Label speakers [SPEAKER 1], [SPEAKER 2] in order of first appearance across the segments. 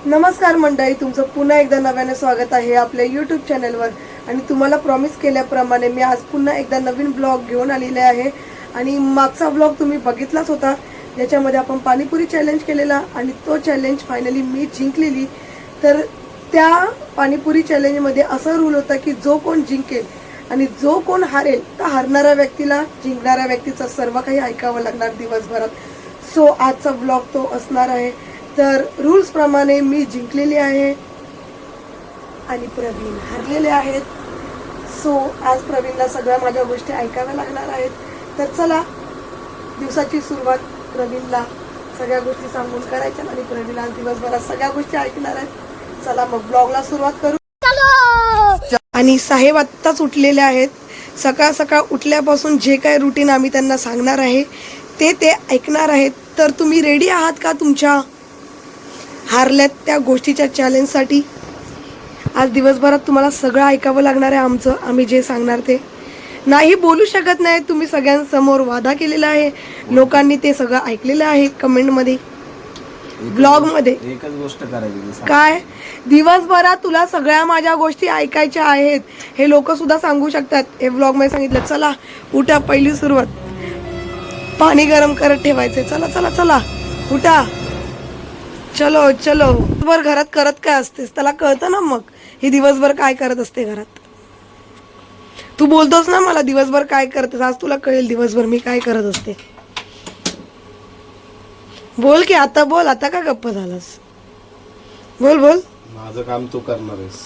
[SPEAKER 1] नमस्कार मंडळी, तुमचं पुन्हा एकदा नव्याने स्वागत आहे आपल्या यूट्यूब चॅनलवर. आणि तुम्हाला प्रॉमिस केल्याप्रमाणे मी आज पुन्हा एकदा नवीन ब्लॉग घेऊन आलेले आहे. आणि मागचा ब्लॉग तुम्ही बघितलाच होता, ज्याच्यामध्ये आपण पाणीपुरी चॅलेंज केलेला आणि तो चॅलेंज फायनली मी जिंकलेली. तर त्या पाणीपुरी चॅलेंजमध्ये असा रूल होता की जो कोण जिंकेल आणि जो कोण हारेल तर हारणाऱ्या व्यक्तीला जिंकणाऱ्या व्यक्तीचं सर्व काही ऐकावं लागणार दिवसभरात. सो आजचा ब्लॉग तो असणार आहे. तर रूल्स प्रमाणे मी जिंकलेली आहे आणि प्रवीण हरलेले आहेत. सो आज प्रवीणला सगळ्या माझ्या गोष्टी ऐकाव्या लागणार आहेत. तर चला, दिवसाची सुरुवात प्रवीणला सगळ्या गोष्टी सांगून करायच्या आणि प्रवीण आज दिवसभरात सगळ्या गोष्टी ऐकणार आहेत. चला मग ब्लॉगला सुरुवात करू. आणि साहेब आत्ताच उठलेले आहेत. सकाळ सकाळ उठल्यापासून जे काय रुटीन आम्ही त्यांना सांगणार आहे ते ऐकणार आहेत. तर तुम्ही रेडी आहात का तुमच्या हारल्यात त्या गोष्टीच्या चॅलेंजसाठी? आज दिवसभरात तुम्हाला सगळं ऐकावं लागणार आहे. आम्ही जे सांगणार ते नाही बोलू शकत नाही. तुम्ही सगळ्यांसमोर वादा केलेला आहे, लोकांनी ते सगळं ऐकलेलं आहे. कमेंटमध्ये, ब्लॉगमध्ये
[SPEAKER 2] एकच गोष्ट करायची
[SPEAKER 1] काय, दिवसभरात तुला सगळ्या माझ्या गोष्टी ऐकायच्या आहेत हे लोक सुद्धा सांगू शकतात. हे ब्लॉग मध्ये सांगितलं. चला उठा, पहिली सुरुवात पाणी गरम करत ठेवायचे. चला चला चला उठा, चलो चलो. दिवसभर घरात करत काय असतेस त्याला कळतं ना. मग ही दिवसभर काय करत असते घरात. तू बोलतोस ना मला दिवसभर काय करतेस, आज तुला कळेल दिवसभर मी काय करत असते. बोल की आता, बोल. आता का गप्प झालास, बोल बोल.
[SPEAKER 2] माझं काम तू करणार आहेस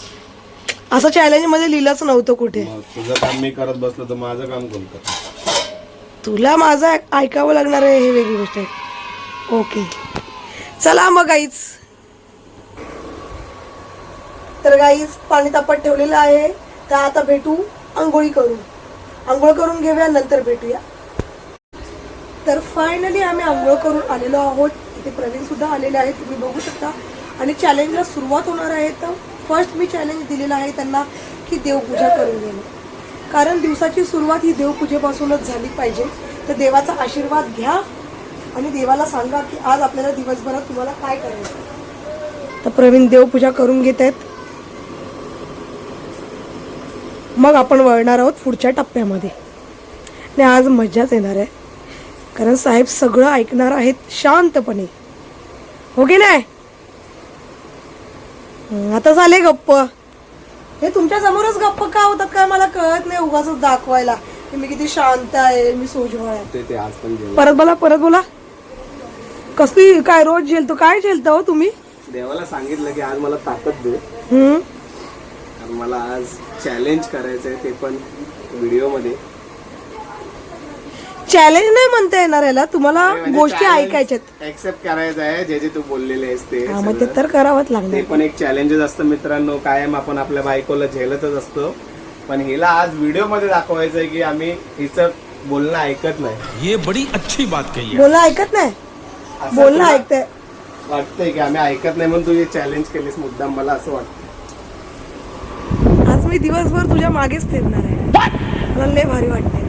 [SPEAKER 1] असं चॅलेंज मध्ये लिहिलंच नव्हतं कुठे.
[SPEAKER 2] तुझं काम मी करत बसलो तर माझं काम कोण करत?
[SPEAKER 1] तुला माझं ऐकावं लागणार आहे हे वेगळी गोष्ट आहे. ओके चला मग गाईज. तर गाईज पाणी तापत ठेवलेलं आहे. तर आता भेटू, आंघोळी करू. आंघोळ करून घेऊया, नंतर भेटूया. तर फायनली आम्ही आंघोळ करून आलेलो आहोत. इथे प्रवीण सुद्धा आलेले आहे, तुम्ही बघू शकता. आणि चॅलेंजला सुरुवात होणार आहे. तर फर्स्ट मी चॅलेंज दिलेलं आहे त्यांना की देवपूजा करून घेणं. कारण दिवसाची सुरुवात ही देवपूजेपासूनच झाली पाहिजे. तर देवाचा आशीर्वाद घ्या आणि देवाला सांगा की आज आपल्याला दिवसभरात तुम्हाला काय करायचं. तर प्रवीण देवपूजा करून घेत आहेत. मग आपण वळणार आहोत पुढच्या टप्प्यामध्ये. आणि आज मजाच येणार आहे कारण साहेब सगळं ऐकणार आहेत शांतपणे. हो की नाही? आता झाले गप्प. हे तुमच्या समोरच गप्प का होतात काय मला कळत नाही. उगाच दाखवायला की मी किती शांत आहे, मी सोजवळ आहे. परत बोला. कसली काय रोज झेलतो? काय झेलता हो तुम्ही?
[SPEAKER 2] देवाला सांगितलं की आज मला ताकद दे. कारण मला आज चॅलेंज करायचंय, ते पण व्हिडिओ मध्ये.
[SPEAKER 1] चॅलेंज नाही म्हणता येणार याला, तुम्हाला गोष्टी ऐकायच्यात,
[SPEAKER 2] एक्सेप्ट करायचं आहे जे जे तू बोललेले आहेस ते.
[SPEAKER 1] मग ते तर करावंच लागणार.
[SPEAKER 2] ते पण एक चॅलेंजच असतं मित्रांनो. कायम आपण आपल्या बायकोला झेलतच असतो, पण हिला आज व्हिडिओ मध्ये दाखवायचं आहे की आम्ही हिचं बोलणं ऐकत नाही.
[SPEAKER 3] ये बड़ी अच्छी बात कही है.
[SPEAKER 1] बोलणं ऐकत नाही, बोलणं ऐकतंय.
[SPEAKER 2] वाटतंय की आम्ही ऐकत नाही म्हणून तू हे चॅलेंज केलीस मुद्दाम, मला असं वाटतं.
[SPEAKER 1] आज मी दिवसभर तुझ्या मागेच फिरणार आहे. मला लय भारी वाटतंय.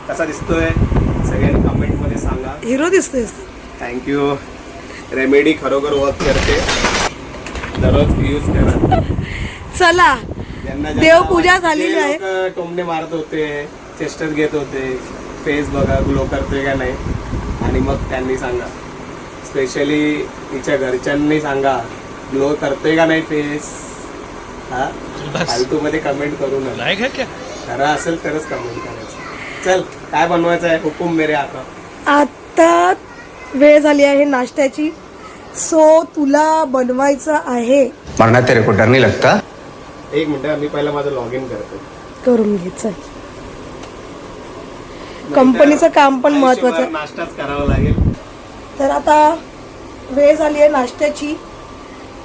[SPEAKER 2] कसा दिसतोय सगळ्यांनी कमेंट मध्ये सांगा.
[SPEAKER 1] हिरो दिसतोयस.
[SPEAKER 2] थँक्यू. रेमेडी खरोखर वर्क करते, दररोज यूज करा.
[SPEAKER 1] चला, देवपूजा झालेली आहे.
[SPEAKER 2] टोमणे मारत होते, चेस्टर घेत होते, फेस बघा ग्लो करते का नाही, आणि मग त्यांनी सांगा. स्पेशली तिच्या घरच्यांनी सांगा ग्लो करते का नाही फेस. हा फालतू मध्ये कमेंट करू नका. खरं असेल तरच कमेंट करायचं. चल काय बनवायचं आहे, हुकुम मेरे आता.
[SPEAKER 1] आता वेळ झाली आहे नाश्त्याची. सो तुला बनवायचं आहे.
[SPEAKER 4] मरना तेरे को डर नहीं लगता?
[SPEAKER 2] एक मिनिट, मी पहिला माझं लॉग इन करतो.
[SPEAKER 1] करून घे. चल, कंपनीचं काम पण महत्वाचं आहे.
[SPEAKER 2] नाश्ताच करावा लागेल.
[SPEAKER 1] तर आता वेळ झाली आहे नाश्त्याची.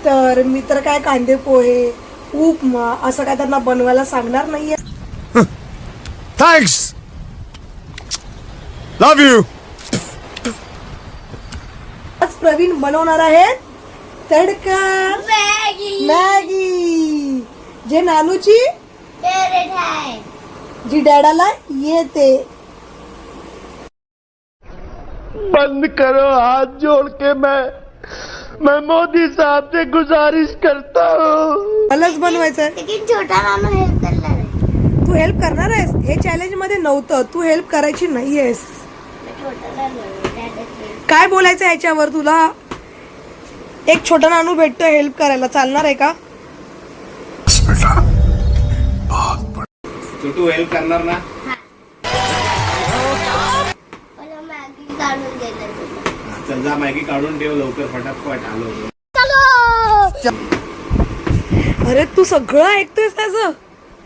[SPEAKER 1] तर मी तर काय कांदे पोहे, उपमा असं काय त्यांना बनवायला सांगणार नाहीये.
[SPEAKER 3] Thanks, love you.
[SPEAKER 1] आज प्रवीण बनवणार आहेत तडका मॅगी, जे नानूची फेवरेट आहे, जी डॅडाला येते.
[SPEAKER 3] बंद करो हाथ जोड़ के, मैं मैं मोदी साहब से गुजारिश करता हूँ।
[SPEAKER 1] मलाच बनवायचंय.
[SPEAKER 5] लेकिन छोटा नानू हेल्प करणार आहे.
[SPEAKER 1] तू हेल्प करणार आहेस? हे चॅलेंज मध्ये नव्हतं. तू हेल्प करायची नाहीयेस.
[SPEAKER 5] छोटा नानू
[SPEAKER 1] काय बोलायचं याच्यावर तुला? एक छोटा नानू भेटतोय हेल्प करायला, चालणार आहे का?
[SPEAKER 2] छोटू हेल्प करणार ना?
[SPEAKER 5] मला मॅगी काढून दिलं तुला.
[SPEAKER 2] चल जा मॅगी काढून ठेव लवकर फटाफट आलो.
[SPEAKER 1] अरे तू सगळं ऐकतोयस त्याचं?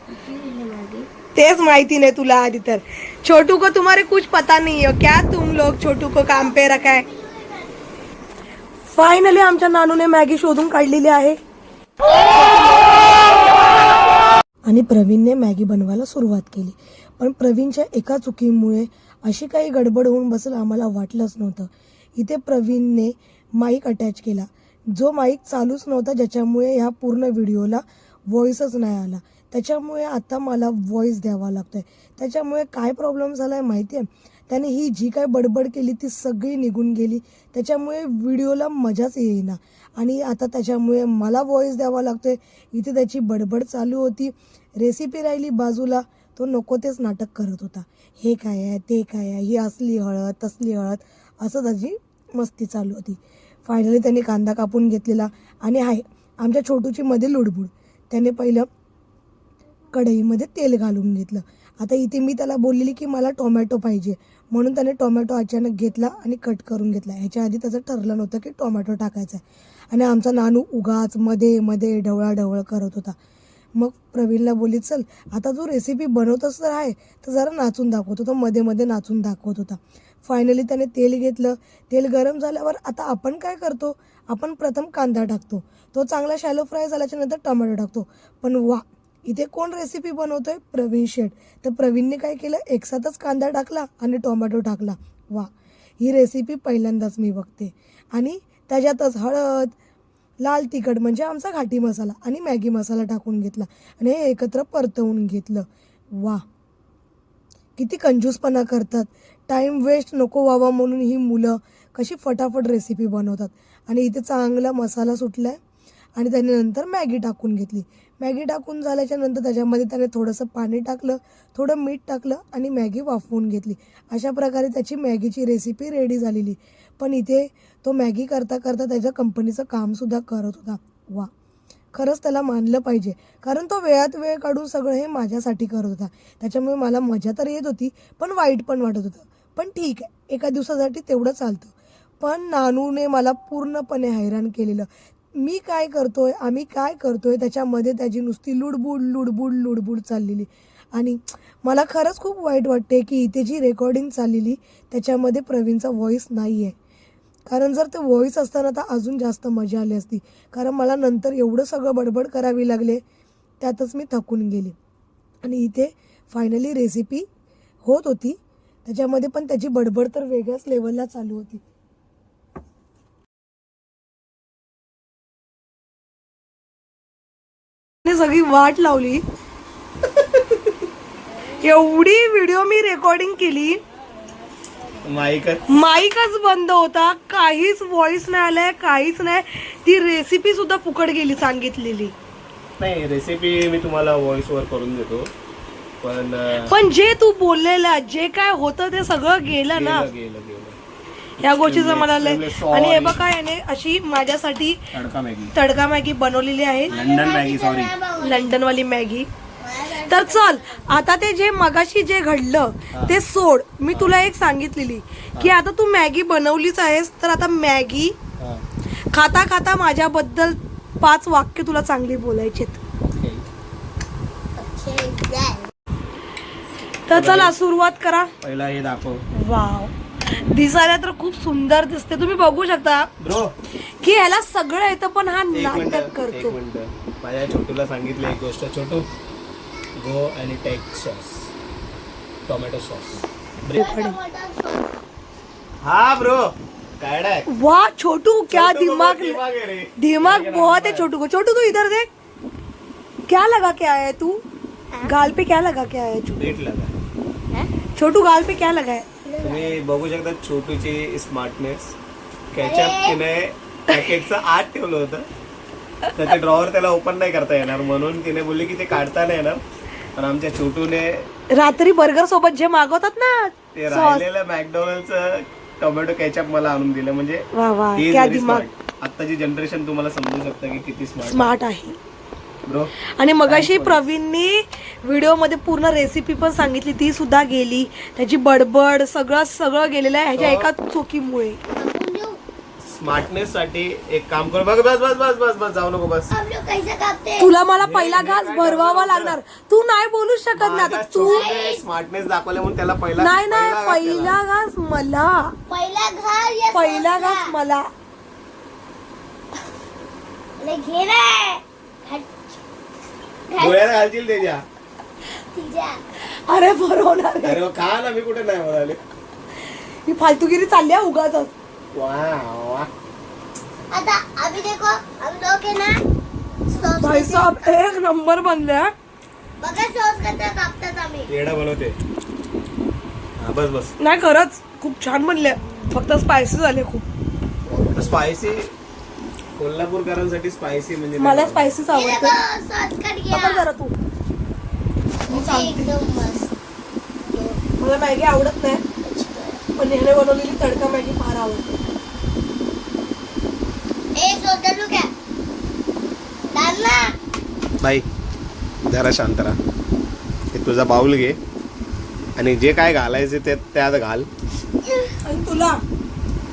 [SPEAKER 5] मॅगी
[SPEAKER 1] तेच माहिती नाही तुला आधी तर. छोटू को तुम्हारे कुछ पता नहीं है क्या? तुम लोग छोटू को काम पे रखा है. फायनली आमच्या नानूने मॅगी शोधून काढलेली आहे आणि प्रवीणने मॅगी बनवायला सुरुवात केली. पण प्रवीणच्या एका चुकीमुळे अशी काही गडबड होऊन बसेल आम्हाला वाटलंच नव्हतं. इथे प्रवीणने माईक अटॅच केला, जो माईक चालूच नव्हता, ज्याच्यामुळे ह्या पूर्ण व्हिडिओला व्हॉइसच नाही आला. त्याच्यामुळे आता मला व्हॉइस द्यावा लागतोय. त्याच्यामुळे काय प्रॉब्लेम झाला आहे माहिती आहे? त्याने ही जी काय बडबड केली ती सगळी निघून गेली. त्याच्यामुळे व्हिडिओला मजाच येईना आणि आता त्याच्यामुळे मला व्हॉइस द्यावा लागतोय. इथे त्याची बडबड चालू होती, रेसिपी राहिली बाजूला. तो नको तेच नाटक करत होता. हे काय आहे, ते काय आहे, ही असली हळद तसली हळद, असं त्याची मस्ती चालू होती. फायनली त्याने कांदा कापून घेतलेला आणि आहे आमच्या छोटूची मध्ये लुडबुड. त्याने पहिलं कढईमध्ये तेल घालून घेतलं. आता इथे मी त्याला बोललेली की मला टोमॅटो पाहिजे, म्हणून त्याने टोमॅटो अचानक घेतला आणि कट करून घेतला. ह्याच्या आधी त्याचं ठरलं नव्हतं की टोमॅटो टाकायचा आहे. आणि आमचा नानू उगाच मध्ये मध्ये ढवळाढवळ करत होता. मग प्रवीणला बोलली, चल आता तू रेसिपी बनवतच तर आहे तर जरा नाचून दाखवतो. तो मध्ये मध्ये नाचून दाखवत होता. फायनली त्याने तेल घेतलं. तेल गरम झाल्यावर आता आपण काय करतो, आपण प्रथम कांदा टाकतो. तो चांगला शॅलो फ्राय झाल्याच्या नंतर टोमॅटो टाकतो. पण वा, इथे कोण रेसिपी बनवतोय? प्रवीण शेठ. तर प्रवीणने काय केलं, एकसाथच कांदा टाकला आणि टोमॅटो टाकला. वा, ही रेसिपी पहिल्यांदाच मी बघते. आणि त्याच्यातच हळद, लाल तिखट म्हणजे आमचा घाटी मसाला आणि मॅगी मसाला टाकून घेतला आणि हे एकत्र परतवून घेतलं. वा, किती कंजूसपणा करतात. टाईम वेस्ट नको व्हावा म्हणून ही मुलं कशी फटाफट रेसिपी बनवतात. आणि इथे चांगला मसाला सुटला आहे आणि त्याने नंतर मॅगी टाकून घेतली. मॅगी टाकून झाल्याच्या नंतर त्याच्यामध्ये त्याने थोडंसं पाणी टाकलं, थोडं मीठ टाकलं आणि मॅगी वाफवून घेतली. अशा प्रकारे त्याची मॅगीची रेसिपी रेडी झालेली. पण इथे तो मॅगी करता करता त्याच्या कंपनीचं कामसुद्धा करत होता. वा, खरंच त्याला मानलं पाहिजे, कारण तो वेळात वेळ काढून सगळं हे माझ्यासाठी करत होता. त्याच्यामुळे मला मजा तर येत होती, पण वाईट पण वाटत होतं. पण ठीक आहे, एका दिवसासाठी तेवढं चालतं. पण नानूने मला पूर्णपणे हैराण केलेलं. मी काय करतोय, आम्ही काय करतोय, त्याच्यामध्ये त्याची नुसती लुडबुड लुडबुड लुडबुड चाललेली. आणि मला खरंच खूप वाईट वाटते की इथे जी रेकॉर्डिंग चाललेली त्याच्यामध्ये प्रवीणचा व्हॉइस नाही आहे. कारण जर ते व्हॉइस असताना तर अजून जास्त मजा आली असती. कारण मला नंतर एवढं सगळं बडबड करावी लागले, त्यातच मी थकून गेले. आणि इथे फायनली रेसिपी होत होती, त्याच्यामध्ये पण त्याची बडबड तर वेगळ्याच लेवलला चालू होती. सगळी वाट लावली. एवढी व्हिडिओ मी रेकॉर्डिंग केली, माईकच बंद होता, काहीच व्हॉइस नाही आलाय, काहीच नाही. ती रेसिपी सुद्धा फुकट गेली सांगितलेली.
[SPEAKER 2] नाही, रेसिपी मी तुम्हाला व्हॉइस वर करून देतो,
[SPEAKER 1] पण जे तू बोललेला जे काय होतं ते सगळं गेलं ना.
[SPEAKER 2] गेलं
[SPEAKER 1] या गोष्टीचं मला लय. आणि हे बघा, याने अशी माझ्यासाठी तडका मॅगी बनवलेली आहे,
[SPEAKER 2] लंडन मॅगी, सॉरी
[SPEAKER 1] लंडन वाली मॅगी. तर चल आता ते जे मगाशी जे घडलं ते सोड. मी तुला एक सांगितलेली की आता तू मॅगी बनवलीच आहेस, तर आता मॅगी खाता खाता माझ्याबद्दल 5 वाक्य तुला चांगली बोलायचेत. तर चला सुरुवात करा.
[SPEAKER 2] पहिला हे दाखव.
[SPEAKER 1] वाव, दिसायला तर खूप सुंदर दिसते. तुम्ही बघू शकता
[SPEAKER 2] ब्रो
[SPEAKER 1] की ह्याला सगळं येतं, पण हा नाटक करतो.
[SPEAKER 2] माझ्या छोटूला सांगितलं एक गोष्ट, छोटू गो आणि टेक सॉस, टोमॅटो सॉस. हा ब्रो, काय
[SPEAKER 1] वाह छोटू, क्या दिमाग,
[SPEAKER 2] रे.
[SPEAKER 1] दिमाग बहुत है छोटू को. छोटू तू इधर देख, क्या लगा के आया है तू? गाल पे क्या लगा के आया है छोटू?
[SPEAKER 2] मीठ लगा.
[SPEAKER 1] छोटू गाल पे क्या लगा है?
[SPEAKER 2] तुम्ही बघू शकता छोटूची स्मार्टनेस. केचप तिने त्या केकचं आत ठेवलं होतं, तर ते ड्रॉवर त्याला ओपन नाही करता येणार, म्हणून तिने बोलली की ते काढता नाही येणार. पण आमच्या छोटूने
[SPEAKER 1] रात्री बर्गर सोबत जे मागवतात ना
[SPEAKER 2] ते
[SPEAKER 1] sauce.
[SPEAKER 2] राहिलेलं मॅकडॉनल्डचं टोमॅटो केचप मला आणून दिलं. म्हणजे
[SPEAKER 1] वा वा
[SPEAKER 2] he is
[SPEAKER 1] क्या
[SPEAKER 2] very
[SPEAKER 1] दिमाग
[SPEAKER 2] smart. आत्ताची जनरेशन तुम्हाला समजू शकता की किती
[SPEAKER 1] स्मार्ट आहे.
[SPEAKER 2] ब्रो.
[SPEAKER 1] आणि मगाशी प्रवीणनी व्हिडिओमध्ये पूर्ण रेसिपी पण सांगितली, ती सुद्धा गेली. त्याची बडबड सगळं गेलेलं आहे ह्याच्या एका चुकीमुळे.
[SPEAKER 5] आपण जो
[SPEAKER 2] स्मार्टनेस साठी एक काम करू. बघ बस बस बस बस बस जाऊ नको बस.
[SPEAKER 5] हम लोग कैसे कापते
[SPEAKER 1] तुला मला पहिला घास भरवावा लागणार. तू नाही बोलू शकत ना आता. तू
[SPEAKER 2] स्मार्टनेस दाखवले म्हणून त्याला पहिला
[SPEAKER 1] नाही पहिला घास मला.
[SPEAKER 5] पहिला घास या
[SPEAKER 1] पहिला घास मला.
[SPEAKER 5] घे रे
[SPEAKER 2] डोळ्यात घालशील त्याच्या.
[SPEAKER 5] तिच्या
[SPEAKER 1] अरे बरोबर आहे.
[SPEAKER 2] अरे खा ना, मी कुठे नाही म्हणाले.
[SPEAKER 1] ही फालतूगिरी चालली आहे उगाच.
[SPEAKER 2] वा वा.
[SPEAKER 5] आता अभी देखो हम लोग है ना सॉस
[SPEAKER 1] भाई साहब एक नंबर बनले.
[SPEAKER 5] बघा सॉस कसं कापतात आम्ही.
[SPEAKER 2] येडा बनवते. हा बस बस.
[SPEAKER 1] नाही खरंच खूप छान बनले, फक्त स्पायसी झाले खूप.
[SPEAKER 2] स्पायसी कोल्हापूरकरांसाठी स्पायसी म्हणजे
[SPEAKER 1] मला स्पायसीच
[SPEAKER 5] ये
[SPEAKER 1] आवडतं.
[SPEAKER 5] देखो सॉस कट गया
[SPEAKER 1] आपण जरा तू. मी सांगते
[SPEAKER 5] एकदम मस्त.
[SPEAKER 1] मला मॅगी आवडत नाही, पण ह्याने बनवलेली तडका मॅगी फार आवडते.
[SPEAKER 5] ए सोडलं क्या डाल ना.
[SPEAKER 2] बाई जरा शांत राहा. हे तुझा बाऊल घे आणि जे काय घालायचे ते त्यात घाल.
[SPEAKER 1] आणि तुला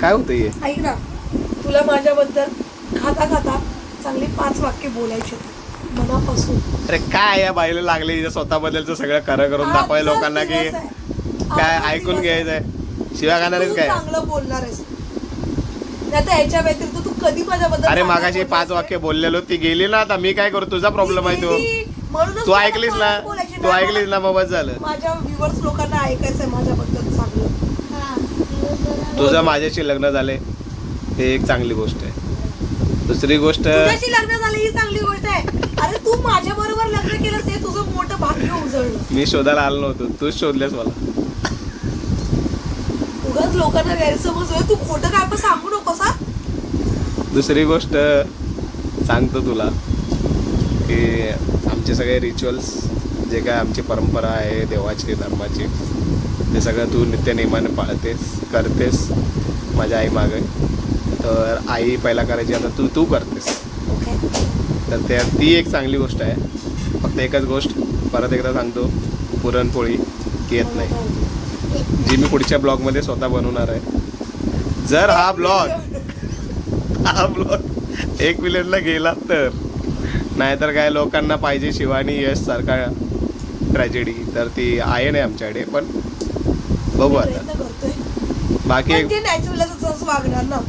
[SPEAKER 2] काय होतं हे?
[SPEAKER 1] ऐक ना, तुला माझ्याबद्दल खाता खाता चांगली 5 वाक्य बोलायचे मनापासून.
[SPEAKER 2] अरे काय या बाईला लागले हिच्या स्वतःबद्दलचं सगळं खरं करून दाखवाय लोकांना की काय ऐकून घ्यायचंय. शिव्या खाणार आहेस काय?
[SPEAKER 1] चांगलं बोलणार आहेस नाही तर याच्या व्यतिरिक्त तू कधी माझ्याबद्दल
[SPEAKER 2] अरे
[SPEAKER 1] चांगलं
[SPEAKER 2] मागाशी 5
[SPEAKER 1] बोललास
[SPEAKER 2] वाक्य बोललेलो, ती गेली ना. आता मी काय करू? तुझा प्रॉब्लेम आहे तो.
[SPEAKER 1] म्हणूनच
[SPEAKER 2] तू
[SPEAKER 1] मला
[SPEAKER 2] ऐकलीस ना,
[SPEAKER 1] चांगलं बोलायची
[SPEAKER 2] तू
[SPEAKER 1] नाही.
[SPEAKER 2] ऐकलीस ना, बाबा झालं.
[SPEAKER 1] माझ्या व्ह्युअर्स लोकांना ऐकायचंय माझ्याबद्दल चांगलं.
[SPEAKER 5] हा
[SPEAKER 2] तुझं माझ्याशी लग्न झाले हे एक चांगली गोष्ट आहे. दुसरी गोष्ट,
[SPEAKER 1] तुझ्याशी लग्न झालं ही चांगली गोष्ट आहे. अरे तू माझ्या बरोबर लग्न केलं ते तुझं मोठं भाग्य उजळलं.
[SPEAKER 2] मी शोधायला आलो नव्हतो, तूच शोधलेस मला.
[SPEAKER 1] उगाच लोकांना गैरसमज होईल. तू खोटं काय पण सांगू नकोस हा.
[SPEAKER 2] दुसरी गोष्ट सांगतो तुला की आमचे सगळे रिच्युअल्स जे काय आमची परंपरा आहे देवाची धर्माची, ते सगळं तू नित्यनेमाने पाळतेस करतेस माझ्या आई मागे. तर आई पहिला करायची, आता तू करतेस. तर ती एक चांगली गोष्ट आहे. फक्त एकच गोष्ट परत एकदा सांगतो, पुरणपोळी येत नाही, जी मी पुढच्या ब्लॉगमध्ये स्वतः बनवणार आहे. जर हा ब्लॉग 1 मिलियनला गेला तर, नाहीतर काय लोकांना पाहिजे शिवानी यश सारखा ट्रॅजेडी, तर ती आहे नाही आमच्याकडे. पण बघू आता.
[SPEAKER 1] प्रयत्न करतोय.
[SPEAKER 2] बाकी
[SPEAKER 1] पण ते नॅचरल वागणार ना.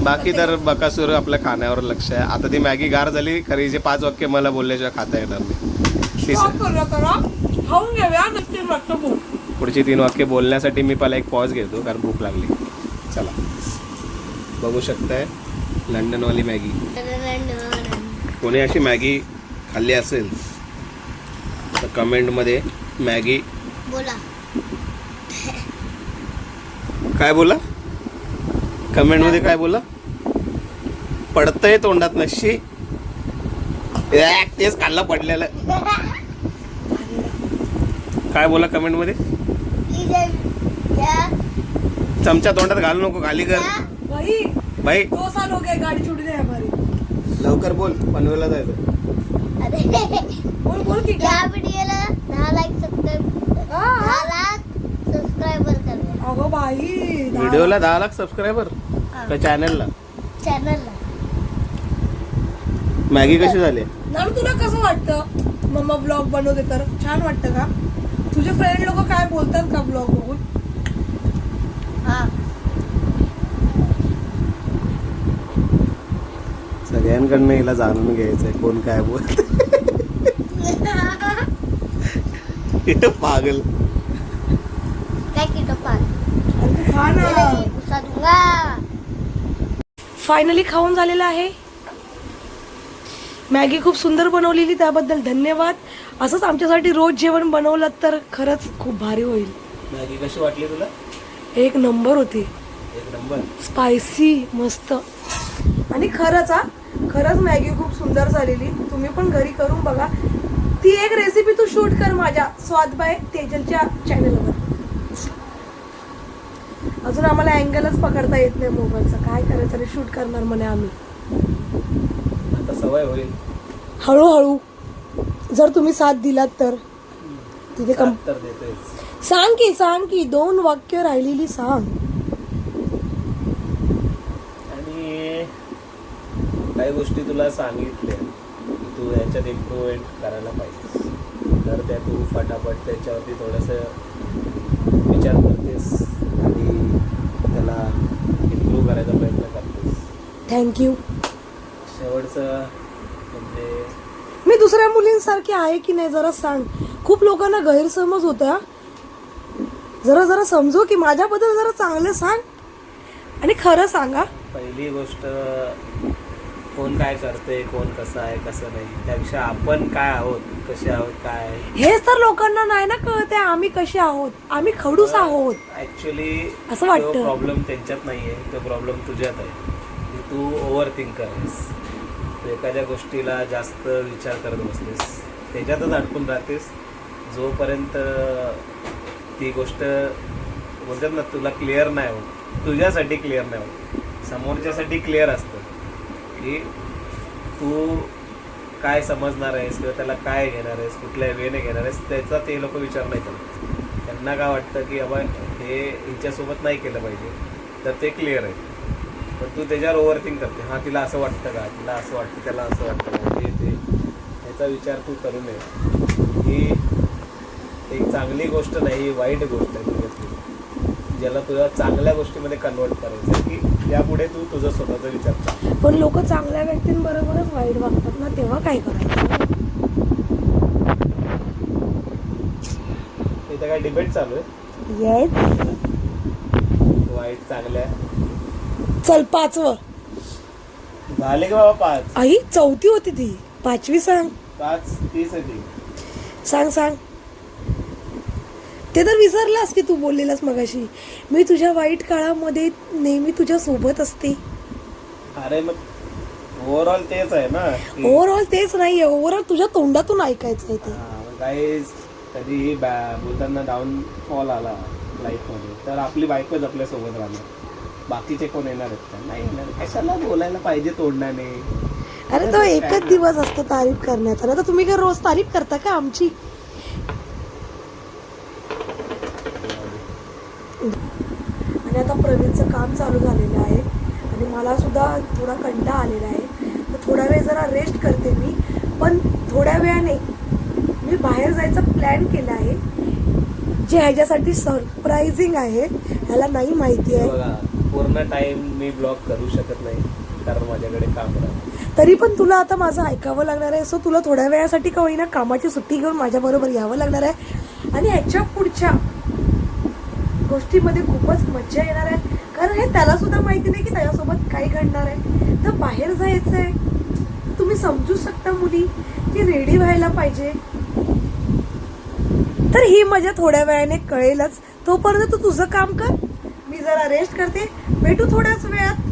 [SPEAKER 2] बाकी तर बकासूर आपल्या खाण्यावर लक्ष आहे. आता ती मॅगी गार झाली खरी, जे 5 वाक्य मला बोलल्याशिवाय खाता येणार नाही.
[SPEAKER 1] Stop करा खाऊन घेऊया नक्की वाटतं भूक.
[SPEAKER 2] पुढची 3 वाक्य बोलण्यासाठी मी पहिला एक पॉज घेतो, कारण भूक लागली. चला, बघू शकताय लंडनवाली मॅगी. कोणी अशी मॅगी खाल्ली असेल तर कमेंटमध्ये मॅगी
[SPEAKER 5] बोला.
[SPEAKER 2] काय बोला, कमेंटमध्ये काय बोला. पडतंय तोंडात नशी, तेच खाल्लं पडलेलं. काय बोला कमेंटमध्ये. चमचा तोंडात घालू नको, खाली कर. भाई
[SPEAKER 1] 2 साल हो गए गाड़ी छूट गई हमारी.
[SPEAKER 2] लवकर बोल, पनवेलला जायचं.
[SPEAKER 1] बोल की
[SPEAKER 5] या व्हिडिओला 10 लाईक सबस्क्रायबर करा.
[SPEAKER 1] अगो बाई
[SPEAKER 2] व्हिडिओला 10 लाख सबस्क्रायबर त्या चॅनलला.
[SPEAKER 5] चॅनलला
[SPEAKER 2] मॅगी कशी झाली?
[SPEAKER 1] नानू तुला कसं वाटतं मम्मा ब्लॉग बनवते तर? छान वाटतं का? तुझे फ्रेंड लोक काय बोलतात का ब्लॉग बघून?
[SPEAKER 5] हा
[SPEAKER 2] सगळ्यांकडनं हिला जाणून घ्यायचंय कोण काय बोल. पागल.
[SPEAKER 5] काय किटो पान
[SPEAKER 1] अरे तू खा ना.
[SPEAKER 5] गुस्सा दूंगा.
[SPEAKER 1] फायनली खाऊन झालेलं आहे. मॅगी खूप सुंदर बनवलेली, त्याबद्दल धन्यवाद. असंच आमच्यासाठी रोज जेवण बनवलं तर खरंच खूप भारी होईल.
[SPEAKER 2] मॅगी कशी वाटली तुला?
[SPEAKER 1] 1 नंबर होती.
[SPEAKER 2] 1 नंबर.
[SPEAKER 1] स्पायसी मस्त. आणि खरंच मॅगी खूप सुंदर झालेली. तुम्ही पण घरी करून बघा. ती एक रेसिपी तू शूट कर माझ्या स्वाद बाय तेजलच्या चॅनलवर. अजून आम्हाला अँगलच पकडता येत नाही मोबाईलचा. काय करायचं रे, शूट करणार म्हणे आम्ही.
[SPEAKER 2] आता सवय होईल.
[SPEAKER 1] हळूहळू जर तुम्ही साथ दिलात तर तिथे
[SPEAKER 2] तर देतोय.
[SPEAKER 1] सांग की 2 वाक्य राहिलेली सांग.
[SPEAKER 2] आणि काही गोष्टी तुला सांगितल्या की तू याच्यात इम्प्रूव्हमेंट करायला पाहिजेस. तर त्या तू फटाफट त्याच्यावरती थोडंसं विचार करतेस आणि त्याला इम्प्रूव्ह करायचा प्रयत्न करतेस.
[SPEAKER 1] थँक्यू.
[SPEAKER 2] शेवटचं म्हणजे
[SPEAKER 1] मी दुसऱ्या मुलींसारखी आहे की नाही जरा सांग. खूप लोकांना गैरसमज होता. जरा समजू की माझ्याबद्दल जरा चांगलं सांग आणि खरं सांगा.
[SPEAKER 2] पहिली गोष्ट, कोण काय करते, कोण कसं आहे कसं नाही, त्यापेक्षा आपण काय आहोत, कसे आहोत, काय आहे
[SPEAKER 1] हेच तर लोकांना नाही ना कळते. आम्ही कसे आहोत, आम्ही खडूस आहोत
[SPEAKER 2] ऍक्च्युली.
[SPEAKER 1] असं वाटतं.
[SPEAKER 2] तो प्रॉब्लेम त्यांच्यात नाहीये, तो प्रॉब्लेम तुझ्यात आहे. की तू ओव्हर थिंकर आहेस. तू एखाद्या गोष्टीला जास्त विचार करत बसतेस, त्याच्यातच अडकून राहतेस. जोपर्यंत ती गोष्ट बोलतात ना तुला क्लिअर नाही होत, तुझ्यासाठी क्लिअर नाही होत, समोरच्यासाठी क्लिअर असतं की तू काय समजणार आहेस किंवा त्याला काय घेणार आहेस, कुठल्या वेने घेणार आहेस, त्याचा ते लोक विचार नाही करत. त्यांना काय वाटतं की बाबा हे हिच्यासोबत नाही केलं पाहिजे, तर ते क्लिअर आहे. पण तू त्याच्यावर ओव्हरथिंक करते. हां, तिला असं वाटतं का, तिला असं वाटतं, त्याला असं वाटतं का, ते ह्याचा विचार तू करू नये. ही एक चांगली गोष्ट नाही, वाईट गोष्ट आहे तुझ्यातली, ज्याला तुझ्या चांगल्या गोष्टीमध्ये कन्वर्ट करायचं आहे की यापुढे तू तुझा स्वतःचा विचार कर.
[SPEAKER 1] पण लोक चांगल्या व्यक्तींबरोबरच वाईट वागतात ना, तेव्हा काय करायचं?
[SPEAKER 2] इथं काय डिबेट चालू आहे?
[SPEAKER 1] येस.
[SPEAKER 2] वाईट चांगल्या
[SPEAKER 1] चल 5वं.
[SPEAKER 2] झाले का बाबा 5?
[SPEAKER 1] आई 4थी होती ती, 5वी सांग.
[SPEAKER 2] 5 30 आहे ती.
[SPEAKER 1] सांग. ते तर विसरलास की तू बोललेलास मगाशी, मी तुझ्या वाईट काळामध्ये नेहमी तुझ्या सोबत असते.
[SPEAKER 2] अरे मग ओव्हरऑल तेच आहे ना.
[SPEAKER 1] ओव्हरऑल तेच नाहीये, ओव्हरऑल तुझ्या तोंडातून ऐकायचंय ते.
[SPEAKER 2] काही कधीही बोलताना डाऊनफॉल आला लाईफमध्ये तर आपली बायकोच आपल्यासोबत राहणार, बाकीचे कोण येणार आहेत का? नाही येणार. कशाला बोलायला पाहिजे तोंडाने?
[SPEAKER 1] अरे तो एकच दिवस असतो तारीफ करण्याचा, ना तर तुम्ही काय रोज तारीफ करता का आमची? आणि आता प्रवीणचं काम चालू झालेलं आहे आणि मला सुद्धा थोडा कंटाळा आलेला आहे, तर थोडा वेळ जरा रेस्ट करते मी. पण थोड्या वेळाने मी बाहेर जायचा प्लॅन केला आहे, जे ह्याच्यासाठी सरप्रायझिंग आहे. ह्याला नाही माहिती आहे.
[SPEAKER 2] बघा, पूर्ण टाइम मी ब्लॉग करू शकत नाही कारण माझ्याकडे काम राहतं.
[SPEAKER 1] तरी पण तुला आता माझं ऐकावं लागणार आहे. सो तुला थोड्या वेळासाठी का होईना कामाची सुट्टी घेऊन माझ्याबरोबर यावं लागणार आहे. आणि ह्याच्या पुढच्या गोष्टीमध्ये खूपच मज्जा येणार आहे, कारण हे त्याला सुद्धा माहिती नाही की त्याच्यासोबत काय घडणार आहे. तर बाहेर जायचं आहे, तुम्ही समजू शकता मुली की रेडी व्हायला पाहिजे. तर ही मजा थोड्या वेळाने कळेलच. तोपर्यंत तू तुझं काम कर, मी जरा रेस्ट करते. भेटू थोड्याच वेळात.